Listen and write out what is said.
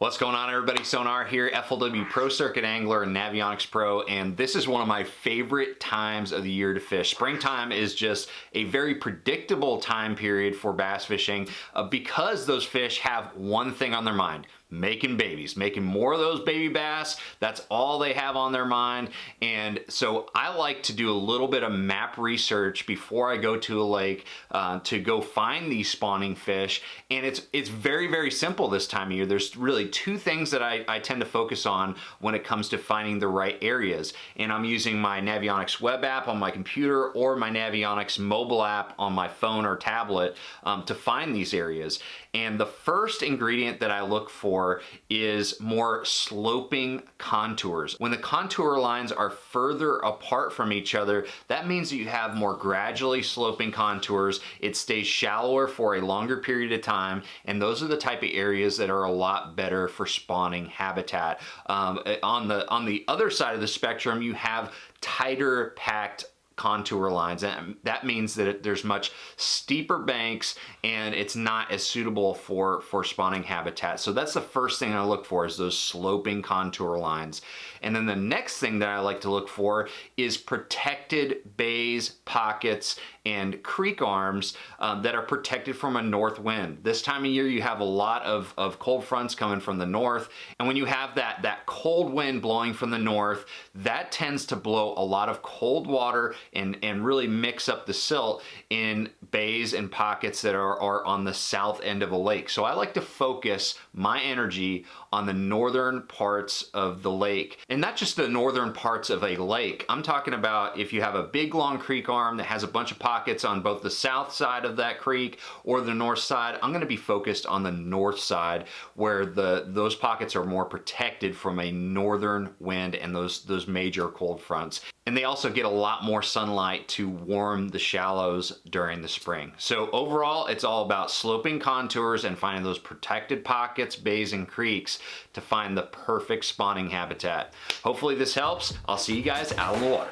What's going on, everybody? Sonar here, FLW Pro Circuit Angler and Navionics Pro, and this is one of my favorite times of the year to fish. Springtime is just a very predictable time period for bass fishing because those fish have one thing on their mind: making babies, making more of those baby bass. That's all they have on their mind. And so I like to do a little bit of map research before I go to a lake to go find these spawning fish. And it's very, very simple this time of year. There's really two things that I tend to focus on when it comes to finding the right areas. And I'm using my Navionics web app on my computer or my Navionics mobile app on my phone or tablet to find these areas. And the first ingredient that I look for is more sloping contours. When the contour lines are further apart from each other, that means that you have more gradually sloping contours. It stays shallower for a longer period of time, and those are the type of areas that are a lot better for spawning habitat. On the other side of the spectrum, you have tighter packed contour lines, and that means that there's much steeper banks and it's not as suitable for spawning habitat. So that's the first thing I look for, is those sloping contour lines. And then the next thing that I like to look for is protected bays, pockets, and creek arms that are protected from a north wind. This time of year you have a lot of cold fronts coming from the north, and when you have that cold wind blowing from the north, that tends to blow a lot of cold water and really mix up the silt in bays and pockets that are on the south end of a lake. So I like to focus my energy on the northern parts of the lake, and not just the northern parts of a lake. I'm talking about if you have a big long creek arm that has a bunch of pockets on both the south side of that creek or the north side, I'm going to be focused on the north side where those pockets are more protected from a northern wind and those major cold fronts. And they also get a lot more sunlight to warm the shallows during the spring. So overall, it's all about sloping contours and finding those protected pockets, bays, and creeks to find the perfect spawning habitat. Hopefully this helps. I'll see you guys out on the water.